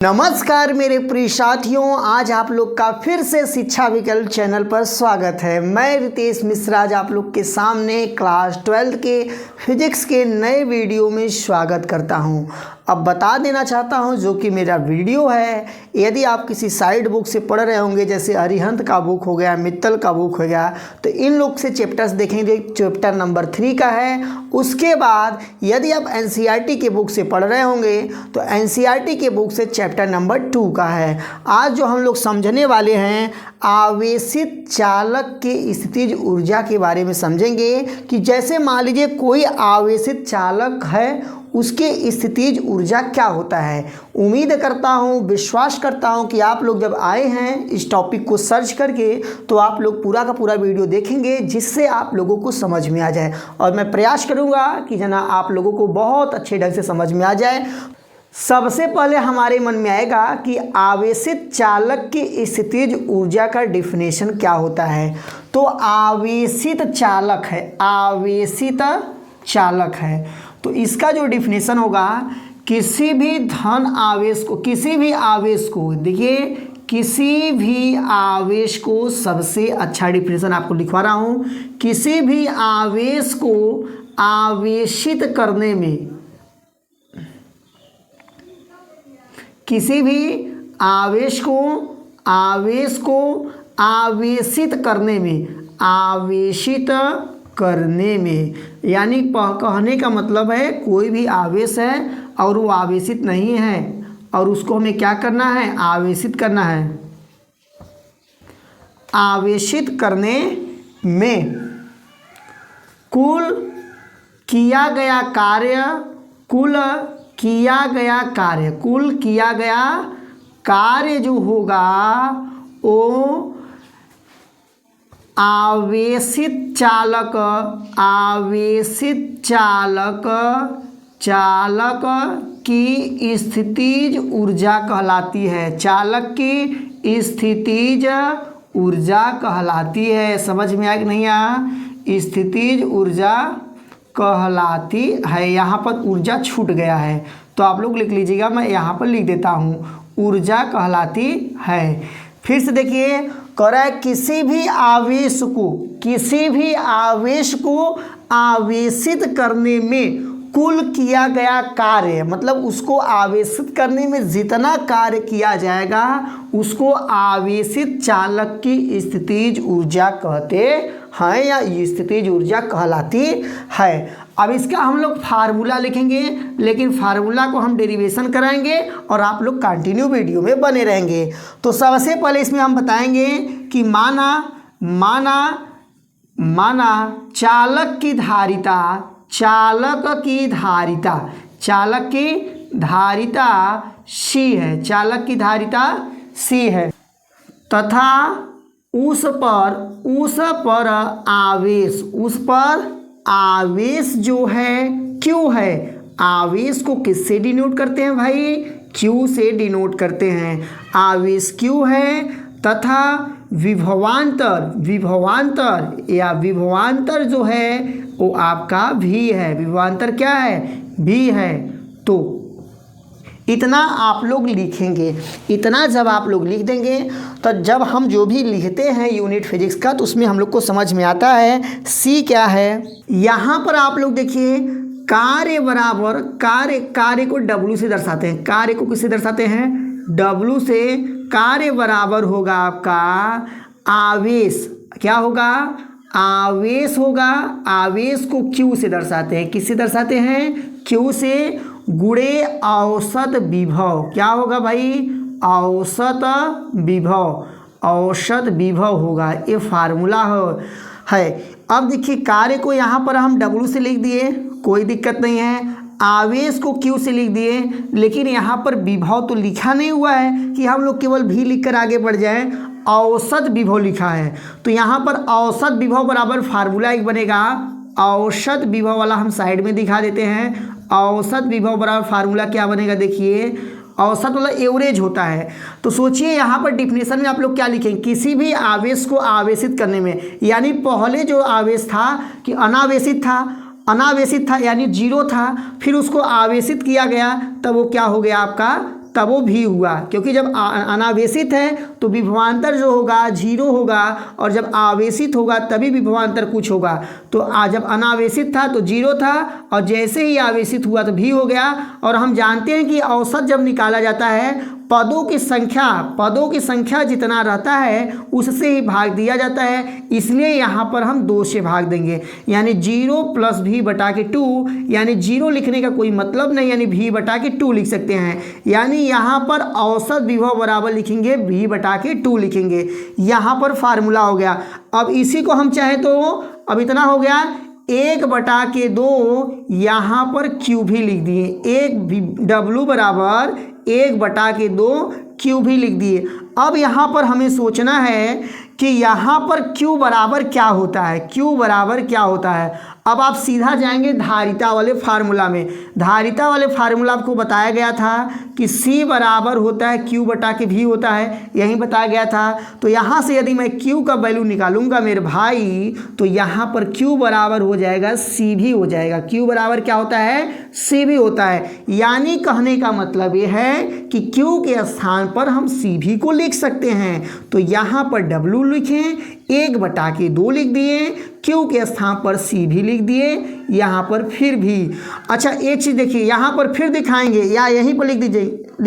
नमस्कार मेरे प्रिय साथियों, आज आप लोग का फिर से शिक्षा विकल्प चैनल पर स्वागत है। मैं रितेश मिश्रा आज आप लोग के सामने क्लास 12 के फिजिक्स के नए वीडियो में स्वागत करता हूं। अब बता देना चाहता हूं जो कि मेरा वीडियो है, यदि आप किसी साइड बुक से पढ़ रहे होंगे, जैसे अरिहंत का बुक हो गया, मित्तल का बुक हो गया, तो इन लोग से चैप्टर्स देखेंगे। चैप्टर नंबर 3 का है। उसके बाद यदि आप एनसीईआरटी के बुक से पढ़ रहे होंगे तो एनसीईआरटी के बुक से चैप्टर नंबर 2 का है। आज जो हम लोग समझने वाले हैं, आवेशित चालक के स्थितिज ऊर्जा के बारे में समझेंगे कि जैसे मान लीजिए कोई आवेशित चालक है, उसके स्थितिज ऊर्जा क्या होता है। उम्मीद करता हूँ, विश्वास करता हूँ कि आप लोग जब आए हैं इस टॉपिक को सर्च करके तो आप लोग पूरा का पूरा वीडियो देखेंगे, जिससे आप लोगों को समझ में आ जाए। और मैं प्रयास करूँगा कि जना आप लोगों को बहुत अच्छे ढंग से समझ में आ जाए। सबसे पहले हमारे मन में आएगा कि आवेशित चालक की स्थितिज ऊर्जा का डिफिनेशन क्या होता है। तो आवेशित चालक है, आवेशित चालक है, तो इसका जो डिफिनेशन होगा, किसी भी धन आवेश को, किसी भी आवेश को, देखिए किसी भी आवेश को, सबसे अच्छा डिफिनेशन आपको लिखवा रहा हूँ, किसी भी आवेश को आवेशित करने में, किसी भी आवेश को आवेशित करने में, आवेशित करने में, यानी कहने का मतलब है कोई भी आवेश है और वो आवेशित नहीं है और उसको हमें क्या करना है, आवेशित करना है। आवेशित करने में कुल किया गया कार्य जो होगा वो आवेशित चालक की स्थितिज ऊर्जा कहलाती है। चालक की स्थितिज ऊर्जा कहलाती है। समझ में आया कि नहीं आया? स्थितिज ऊर्जा कहलाती है। यहाँ पर ऊर्जा छूट गया है तो आप लोग लिख लीजिएगा, मैं यहाँ पर लिख देता हूँ, ऊर्जा कहलाती है। फिर से देखिए, कह रहा है किसी भी आवेश को आवेशित करने में कुल किया गया कार्य, मतलब उसको आवेशित करने में जितना कार्य किया जाएगा उसको आवेशित चालक की स्थितिज ऊर्जा कहते हैं या स्थितिज ऊर्जा कहलाती है। अब इसका हम लोग फार्मूला लिखेंगे, लेकिन फार्मूला को हम डेरिवेशन कराएंगे और आप लोग कंटिन्यू वीडियो में बने रहेंगे। तो सबसे पहले इसमें हम बताएंगे कि माना चालक की धारिता सी है, चालक की धारिता सी है, तथा उस पर आवेश जो है Q है। आवेश को किससे डिनोट करते हैं भाई? Q से डिनोट करते हैं। आवेश Q है तथा विभवांतर जो है वो आपका V है। विभवांतर क्या है? V है। तो इतना आप लोग लिखेंगे। इतना जब आप लोग लिख देंगे तो जब हम जो भी लिखते हैं यूनिट फिजिक्स का, तो उसमें हम लोग को समझ में आता है C क्या है। यहाँ पर आप लोग देखिए, कार्य बराबर कार्य को W से दर्शाते हैं। कार्य को किससे दर्शाते हैं? W से। कार्य बराबर होगा आपका आवेश। क्या होगा? आवेश होगा। आवेश को Q से दर्शाते हैं। किससे दर्शाते हैं? Q से गुणे औसत विभव। क्या होगा भाई? औसत विभव होगा। ये फार्मूला है। अब देखिए, कार्य को यहाँ पर हम W से लिख दिए, कोई दिक्कत नहीं है। आवेश को Q से लिख दिए, लेकिन यहाँ पर विभव तो लिखा नहीं हुआ है कि हम लोग केवल V लिखकर आगे बढ़ जाएं। औसत विभव लिखा है, तो यहाँ पर औसत विभव बराबर फार्मूला एक बनेगा। औसत विभव वाला हम साइड में दिखा देते हैं। औसत विभव बराबर फार्मूला क्या बनेगा? देखिए, औसत मतलब एवरेज होता है। तो सोचिए यहाँ पर डिफिनेशन में आप लोग क्या लिखेंगे? किसी भी आवेश को आवेशित करने में, यानी पहले जो आवेश था कि अनावेशित था यानी जीरो था, फिर उसको आवेशित किया गया तब वो क्या हो गया आपका तब वो भी हुआ, क्योंकि जब अनावेशित है तो विभवांतर जो होगा 0 होगा, और जब आवेशित होगा तभी विभवांतर कुछ होगा। तो जब अनावेशित था तो 0 था, और जैसे ही आवेशित हुआ तो भी हो गया। और हम जानते हैं कि औसत जब निकाला जाता है पदों की संख्या जितना रहता है उससे ही भाग दिया जाता है, इसलिए यहाँ पर हम 2 से भाग देंगे, यानी 0 + v/2, यानी 0 लिखने का कोई मतलब नहीं, यानी v/2 लिख सकते हैं। यानी यहाँ पर औसत विभव बराबर लिखेंगे v/2 लिखेंगे। यहाँ पर फार्मूला हो गया। अब इसी को हम चाहे तो अब इतना हो गया 1/2 यहाँ पर q भी लिख दिए, W बराबर 1/2 q भी लिख दिए। अब यहाँ पर हमें सोचना है कि यहाँ पर q बराबर क्या होता है, q बराबर क्या होता है। अब आप सीधा जाएंगे धारिता वाले फार्मूला में। धारिता वाले फार्मूला आपको बताया गया था कि c बराबर होता है q/v होता है, यही बताया गया था। तो यहाँ से यदि मैं q का वैल्यू निकालूंगा मेरे भाई, तो यहाँ पर q बराबर हो जाएगा c भी हो जाएगा। q बराबर क्या होता है, c भी होता है। यानी कहने का मतलब ये है कि q के स्थान पर हम c भी को लिख सकते हैं। तो यहाँ पर w लिखें, 1/2 लिख दिए, q के स्थान पर c भी लिख दिए, यहाँ पर फिर भी। अच्छा एक चीज़ देखिए, यहाँ पर फिर दिखाएंगे या यहीं पर लिख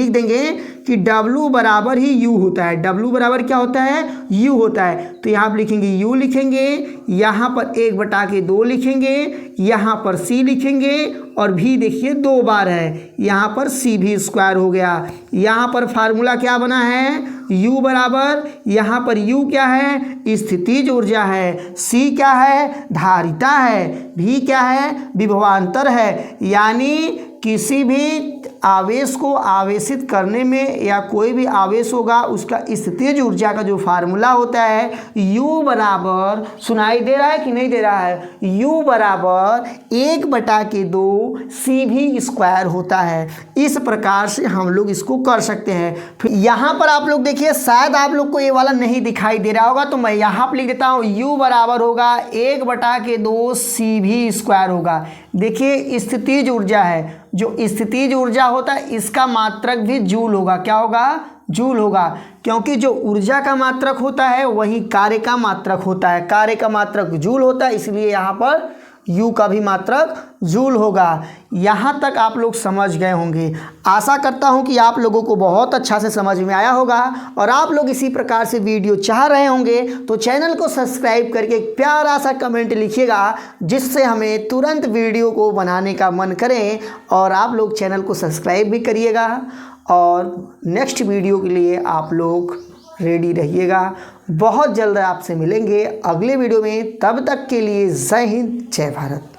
देंगे कि w बराबर ही u होता है। w बराबर क्या होता है, u होता है। तो यहाँ पर लिखेंगे u लिखेंगे, यहाँ पर 1/2 लिखेंगे, यहाँ पर c लिखेंगे, और भी देखिए 2 बार है, यहाँ पर c² हो गया। यहाँ पर फार्मूला क्या बना है, u बराबर, यहाँ पर u क्या है, स्थितिज ऊर्जा है, c क्या है, धारिता है, v क्या है, विभवांतर है। यानी किसी भी आवेश को आवेशित करने में या कोई भी आवेश होगा उसका स्थितिज ऊर्जा का जो फार्मूला होता है u बराबर, सुनाई दे रहा है कि नहीं दे रहा है, u बराबर 1/2 c² होता है। इस प्रकार से हम लोग इसको कर सकते हैं। फिर यहाँ पर आप लोग देखिए, शायद आप लोग को ये वाला नहीं दिखाई दे रहा होगा, तो मैं यहाँ पर लिख देता हूँ u बराबर होगा 1/2 c² होगा। देखिए स्थितिज ऊर्जा है, जो स्थितिज ऊर्जा होता है इसका मात्रक भी जूल होगा। क्या होगा, जूल होगा, क्योंकि जो ऊर्जा का मात्रक होता है वही कार्य का मात्रक होता है। कार्य का मात्रक जूल होता है, इसलिए यहाँ पर u का भी मात्रक जूल होगा। यहाँ तक आप लोग समझ गए होंगे। आशा करता हूँ कि आप लोगों को बहुत अच्छा से समझ में आया होगा, और आप लोग इसी प्रकार से वीडियो चाह रहे होंगे तो चैनल को सब्सक्राइब करके एक प्यारा सा कमेंट लिखिएगा, जिससे हमें तुरंत वीडियो को बनाने का मन करे। और आप लोग चैनल को सब्सक्राइब भी करिएगा, और नेक्स्ट वीडियो के लिए आप लोग रेडी रहिएगा। बहुत जल्द आपसे मिलेंगे अगले वीडियो में, तब तक के लिए जय हिंद, जय भारत।